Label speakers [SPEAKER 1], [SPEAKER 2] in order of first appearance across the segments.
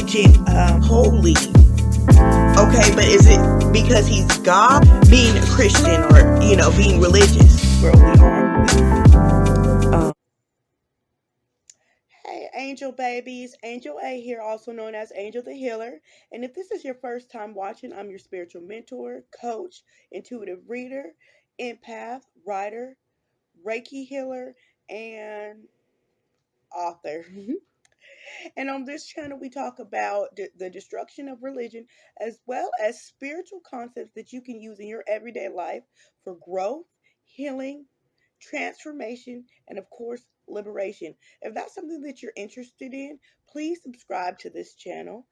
[SPEAKER 1] religion holy. Okay, but is it because he's God being a Christian or, being religious? Girl, we are. Hey, Angel babies. Angel A here, also known as Angel the Healer. And if this is your first time watching, I'm your spiritual mentor, coach, intuitive reader, empath, writer, Reiki healer, and author. And on this channel, we talk about the destruction of religion as well as spiritual concepts that you can use in your everyday life for growth, healing, transformation, and of course, liberation. If that's something that you're interested in, please subscribe to this channel.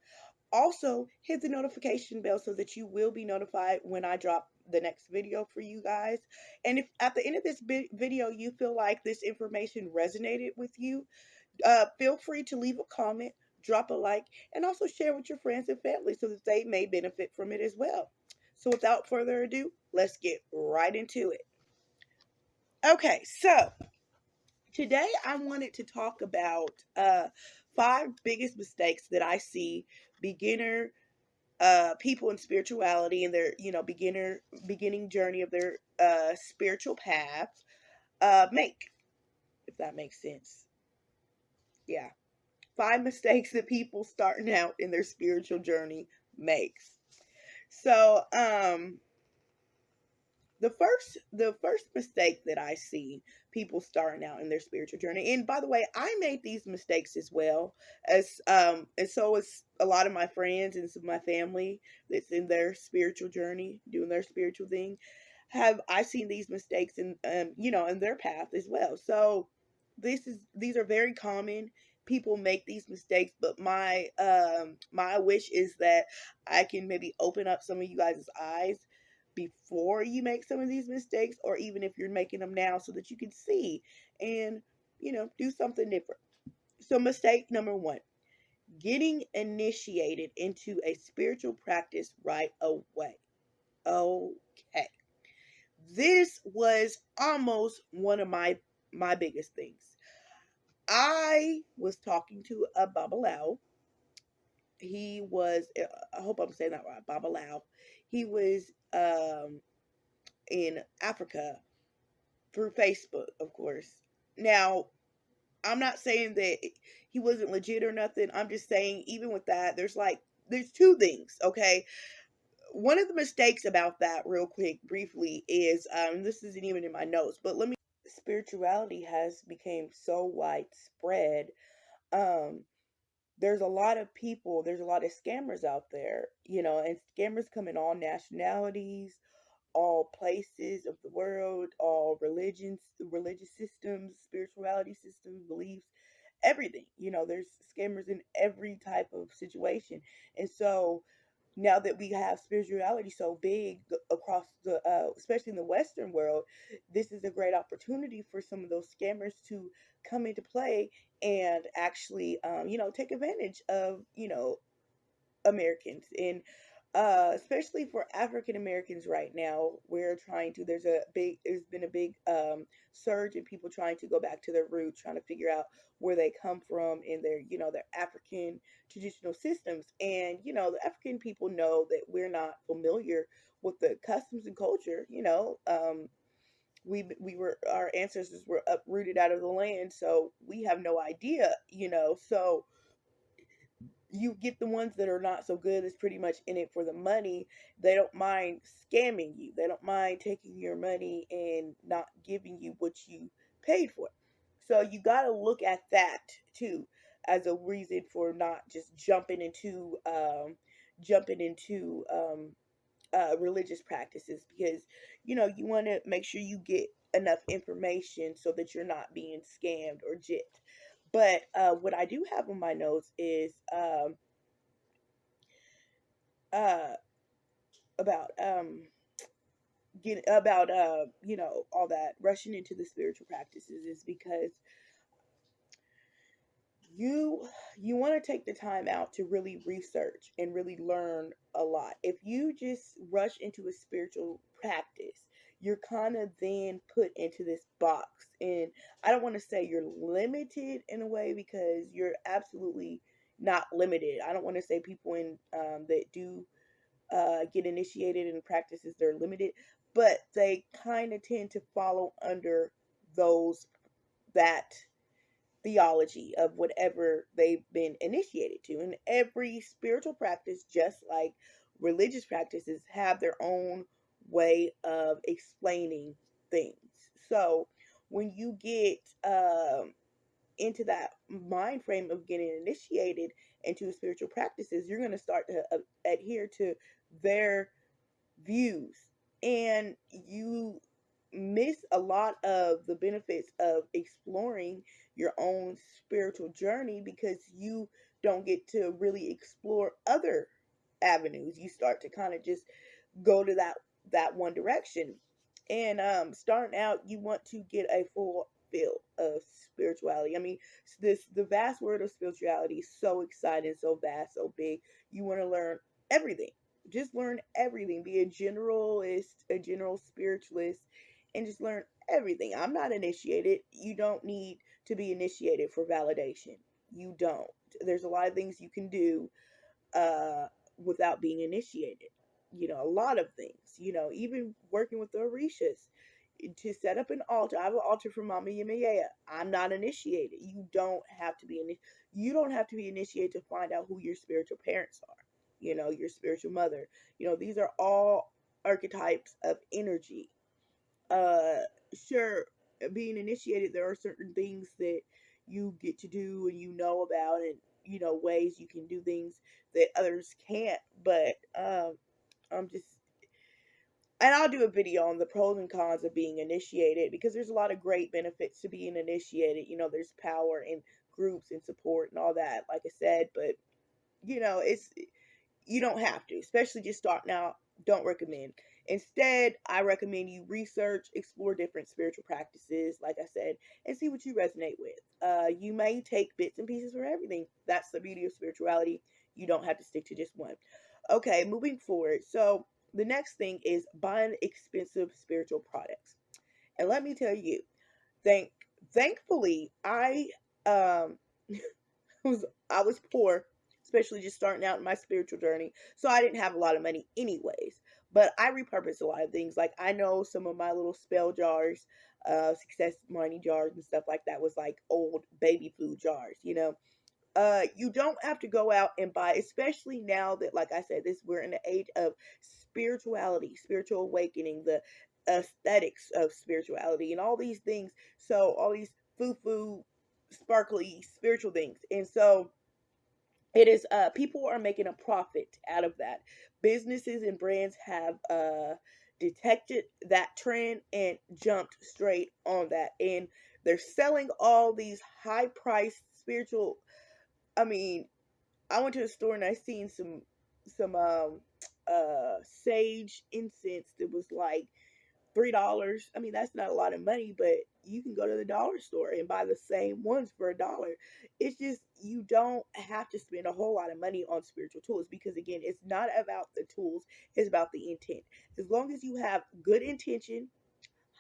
[SPEAKER 1] Also, hit the notification bell so that you will be notified when I drop the next video for you guys. And if at the end of this video you feel like this information resonated with you, feel free to leave a comment, drop a like, and also share with your friends and family so that they may benefit from it as well. So without further ado, let's get right into it. Okay, so today I wanted to talk about 5 biggest mistakes that I see beginner people in spirituality and their beginning journey of their spiritual path make, if that makes sense. Yeah. 5 mistakes that people starting out in their spiritual journey makes. So, the first mistake that I see people starting out in their spiritual journey, and by the way, I made these mistakes as well as and so is a lot of my friends and some of my family that's in their spiritual journey, doing their spiritual thing. Have I seen these mistakes in in their path as well? So these are very common. People make these mistakes, but my wish is that I can maybe open up some of you guys' eyes before you make some of these mistakes, or even if you're making them now, so that you can see and do something different. So mistake number 1: getting initiated into a spiritual practice right away. Okay, this was almost one of my biggest things. I was talking to a Babalao. He was, I hope I'm saying that right, Babalao. He was in Africa through Facebook, of course. Now, I'm not saying that he wasn't legit or nothing. I'm just saying, even with that, there's 2 things, okay? One of the mistakes about that, real quick, briefly, is this isn't even in my notes, but let me. Spirituality has become so widespread. Um, there's a lot of people, there's a lot of scammers out there, and scammers come in all nationalities, all places of the world, all religions, religious systems, spirituality systems, beliefs, everything. There's scammers in every type of situation. And so now that we have spirituality so big across especially in the Western world, this is a great opportunity for some of those scammers to come into play and actually, take advantage of, Americans, and especially for African Americans right now, we're trying to. There's been a big surge in people trying to go back to their roots, trying to figure out where they come from in their their African traditional systems. And the African people know that we're not familiar with the customs and culture. We were, our ancestors were uprooted out of the land, so we have no idea. So you get the ones that are not so good, that's pretty much in it for the money. They don't mind scamming you. They don't mind taking your money and not giving you what you paid for. So you got to look at that too as a reason for not just jumping into religious practices, because you want to make sure you get enough information so that you're not being scammed or gypped. But what I do have on my notes is uh, about all that rushing into the spiritual practices, is because you want to take the time out to really research and really learn a lot. If you just rush into a spiritual practice, you're kind of then put into this box, and I don't want to say you're limited in a way, because you're absolutely not limited. I don't want to say people in that do get initiated in practices they're limited, but they kind of tend to follow under those that theology of whatever they've been initiated to. And every spiritual practice, just like religious practices, have their own way of explaining things. So when you get into that mind frame of getting initiated into spiritual practices, you're going to start to adhere to their views, and you miss a lot of the benefits of exploring your own spiritual journey because you don't get to really explore other avenues. You start to kind of just go to that one direction. And starting out, you want to get a full feel of spirituality. I mean, this the vast word of spirituality is so exciting, so vast, so big. You want to learn everything. Just learn everything. Be a generalist, a general spiritualist, and just learn everything. I'm not initiated. You don't need to be initiated for validation. You don't. There's a lot of things you can do uh, without being initiated. You know, a lot of things. You know, even working with the Orishas to set up an altar. I have an altar for Mama Yemaya. I'm not initiated. You don't have to be initiated to find out who your spiritual parents are. You know, your spiritual mother. You know, these are all archetypes of energy. uh sure, being initiated, there are certain things that you get to do and you know about, and you know, ways you can do things that others can't. But I'm just, and I'll do a video on the pros and cons of being initiated, because there's a lot of great benefits to being initiated. You know, there's power in groups and support and all that, like I said. But you know, it's, you don't have to, especially just starting out. Don't recommend. Instead, I recommend you research, explore different spiritual practices, like I said, and see what you resonate with. You may take bits and pieces from everything. That's the beauty of spirituality. You don't have to stick to just one. Okay, moving forward. So, the next thing is buying expensive spiritual products. And let me tell you, thank thankfully, um I was poor, especially just starting out in my spiritual journey. So I didn't have a lot of money anyways. But I repurposed a lot of things. Like, I know some of my little spell jars, success money jars and stuff like that was like old baby food jars, you know. You don't have to go out and buy, especially now that, like I said, this we're in the age of spirituality, spiritual awakening, the aesthetics of spirituality, and all these things. So all these foo sparkly spiritual things, and so it is, people are making a profit out of that. Businesses and brands have detected that trend and jumped straight on that, and they're selling all these high priced spiritual, I mean, I went to the store and I seen some sage incense that was like $3. I mean, that's not a lot of money, but you can go to the dollar store and buy the same ones for $1. It's just, you don't have to spend a whole lot of money on spiritual tools, because again, it's not about the tools, it's about the intent. As long as you have good intention,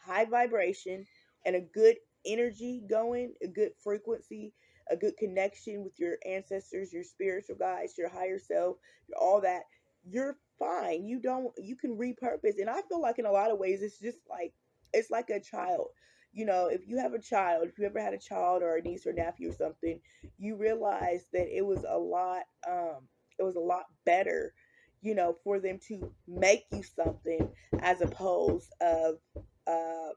[SPEAKER 1] high vibration, and a good energy going, a good frequency, a good connection with your ancestors, your spiritual guides, your higher self, all that, you're fine. You can repurpose. And I feel like in a lot of ways, it's just like, it's like a child. You know, if you have a child, if you ever had a child or a niece or nephew or something, you realize that it was a lot better, you know, for them to make you something, as opposed of uh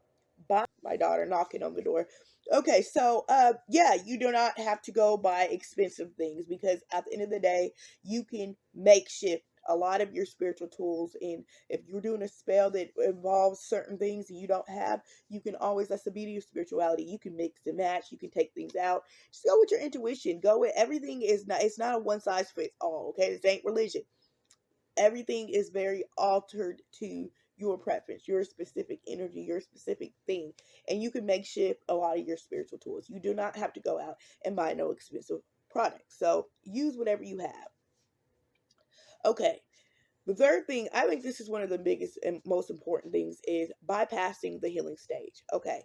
[SPEAKER 1] my daughter knocking on the door. Okay, so yeah, you do not have to go buy expensive things, because at the end of the day, you can makeshift a lot of your spiritual tools. And if you're doing a spell that involves certain things that you don't have, you can always, that's the beauty of spirituality, you can mix and match, you can take things out. Just go with your intuition. Go with, everything is not, it's not a one size fits all. Okay, this ain't religion. Everything is very altered to your preference, your specific energy, your specific thing. And you can make shift a lot of your spiritual tools. You do not have to go out and buy no expensive products. So use whatever you have. Okay. The third thing, I think this is one of the biggest and most important things, is bypassing the healing stage. Okay.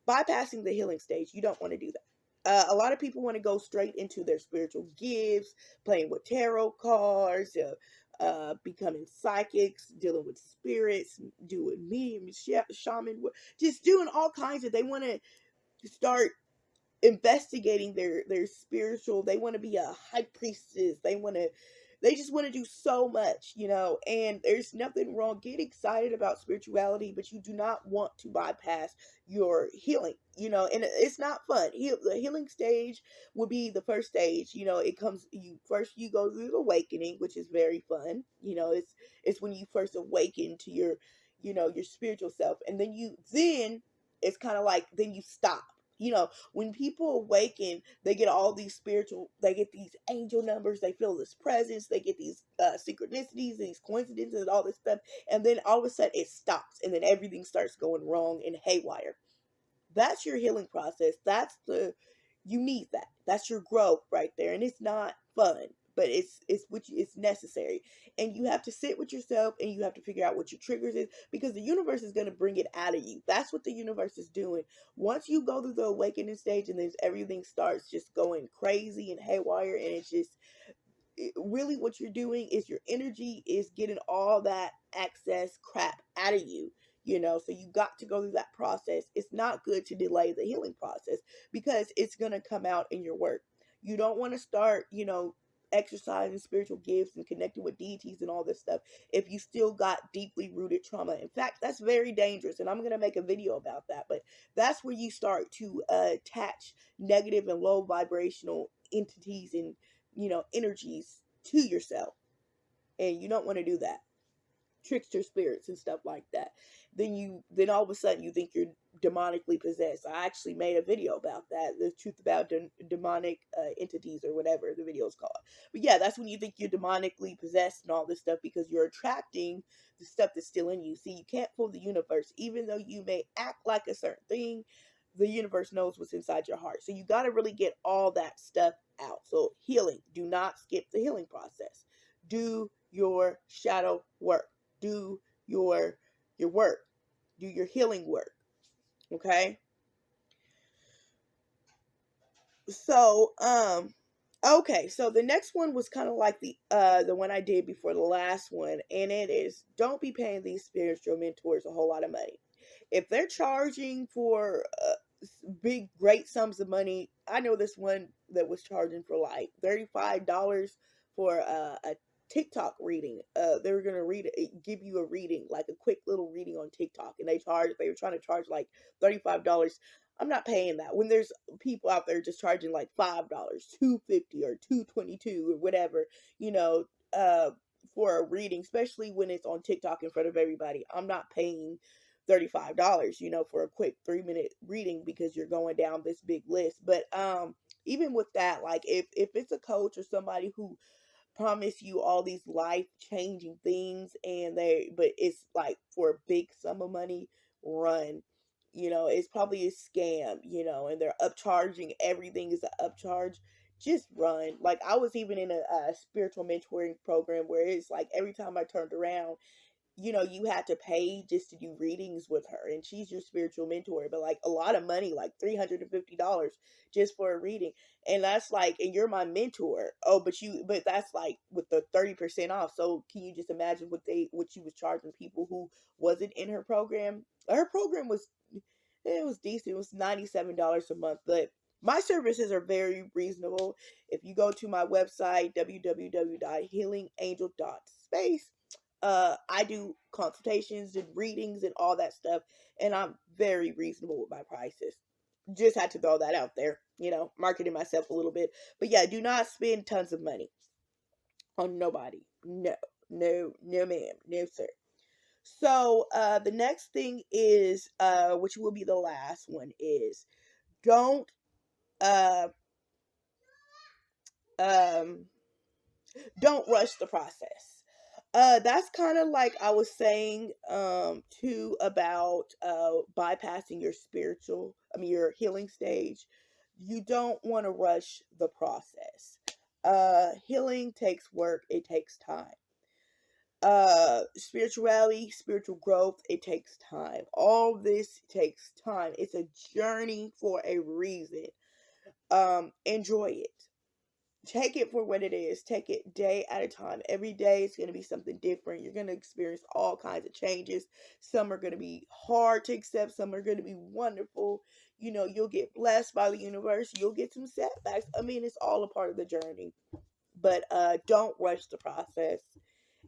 [SPEAKER 1] Bypassing the healing stage. You don't want to do that. A lot of people want to go straight into their spiritual gifts, playing with tarot cards, becoming psychics, dealing with spirits, doing medium, shaman, just doing all kinds of. They want to start investigating their spiritual. They want to be a high priestess. They just want to do so much, and there's nothing wrong. Get excited about spirituality, but you do not want to bypass your healing, and it's not fun. The healing stage would be the first stage. It comes, you go through the awakening, which is very fun. It's when you first awaken to your spiritual self, and then it's kind of like, then you stop. When people awaken, they get all these they get these angel numbers, they feel this presence, they get these synchronicities, these coincidences, and all this stuff. And then all of a sudden it stops, and then everything starts going wrong and haywire. That's your healing process. You need that. That's your growth right there. And it's not fun, but it's necessary. And you have to sit with yourself, and you have to figure out what your triggers is, because the universe is going to bring it out of you. That's what the universe is doing. Once you go through the awakening stage, and then everything starts just going crazy and haywire, and it's just really what you're doing is your energy is getting all that excess crap out of you. So you got to go through that process. It's not good to delay the healing process, because it's going to come out in your work. You don't want to start exercising spiritual gifts and connecting with deities and all this stuff if you still got deeply rooted trauma. In fact, that's very dangerous, and I'm going to make a video about that. But that's where you start to attach negative and low vibrational entities and energies to yourself, and you don't want to do that. Trickster spirits and stuff like that. Then all of a sudden you think you're demonically possessed. I actually made a video about that, the truth about demonic entities, or whatever the video is called. But yeah, that's when you think you're demonically possessed and all this stuff, because you're attracting the stuff that's still in you. See, you can't fool the universe. Even though you may act like a certain thing, the universe knows what's inside your heart. So you got to really get all that stuff out. So healing, do not skip the healing process. Do your shadow work. Do your work. Do your healing work. Okay? So, okay, so the next one was kind of like the one I did before the last one, and it is, don't be paying these spiritual mentors a whole lot of money. If they're charging for big great sums of money, I know this one that was charging for like $35 for a TikTok reading. They were gonna give you a reading, like a quick little reading on TikTok, and they were trying to charge like $35. I'm not paying that when there's people out there just charging like $5, $2.50 or $2.22 or whatever, you know, uh, for a reading, especially when it's on TikTok in front of everybody. I'm not paying $35, for a quick 3-minute reading, because you're going down this big list. But even with that, like if it's a coach or somebody who promise you all these life changing things, but it's like for a big sum of money, run. It's probably a scam, and they're upcharging, everything is an upcharge. Just run. Like, I was even in a spiritual mentoring program where it's like every time I turned around, you had to pay just to do readings with her, and she's your spiritual mentor, but like a lot of money, like $350 just for a reading. And that's like, and you're my mentor. Oh, but that's like with the 30% off. So can you just imagine what she was charging people who wasn't in her program? Her program was decent. It was $97 a month, but my services are very reasonable. If you go to my website, www.healingangel.space, I do consultations and readings and all that stuff, and I'm very reasonable with my prices. Just had to throw that out there, marketing myself a little bit. But yeah, do not spend tons of money on nobody. No, no, no, ma'am, no, sir. So the next thing is, which will be the last one, is don't uh um don't rush the process. That's kind of like I was saying too, about bypassing your healing stage. You don't want to rush the process. Healing takes work, it takes time. Spirituality, spiritual growth, it takes time. All this takes time. It's a journey for a reason. enjoy it. Take it for what it is. Take it day at a time. Every day it's going to be something different. You're going to experience all kinds of changes. Some are going to be hard to accept, some are going to be wonderful. You know, you'll get blessed by the universe, you'll get some setbacks. I mean, it's all a part of the journey. But don't rush the process.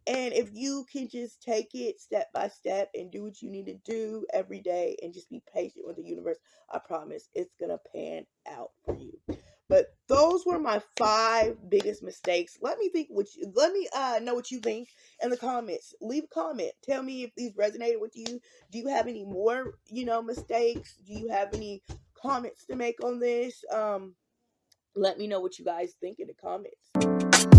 [SPEAKER 1] And if you can just take it step by step and do what you need to do every day and just be patient with the universe, I promise it's going to pan out for you. But those were my 5 biggest mistakes. Let me know what you think in the comments. Leave a comment. Tell me if these resonated with you. Do you have any more, mistakes? Do you have any comments to make on this? Let me know what you guys think in the comments.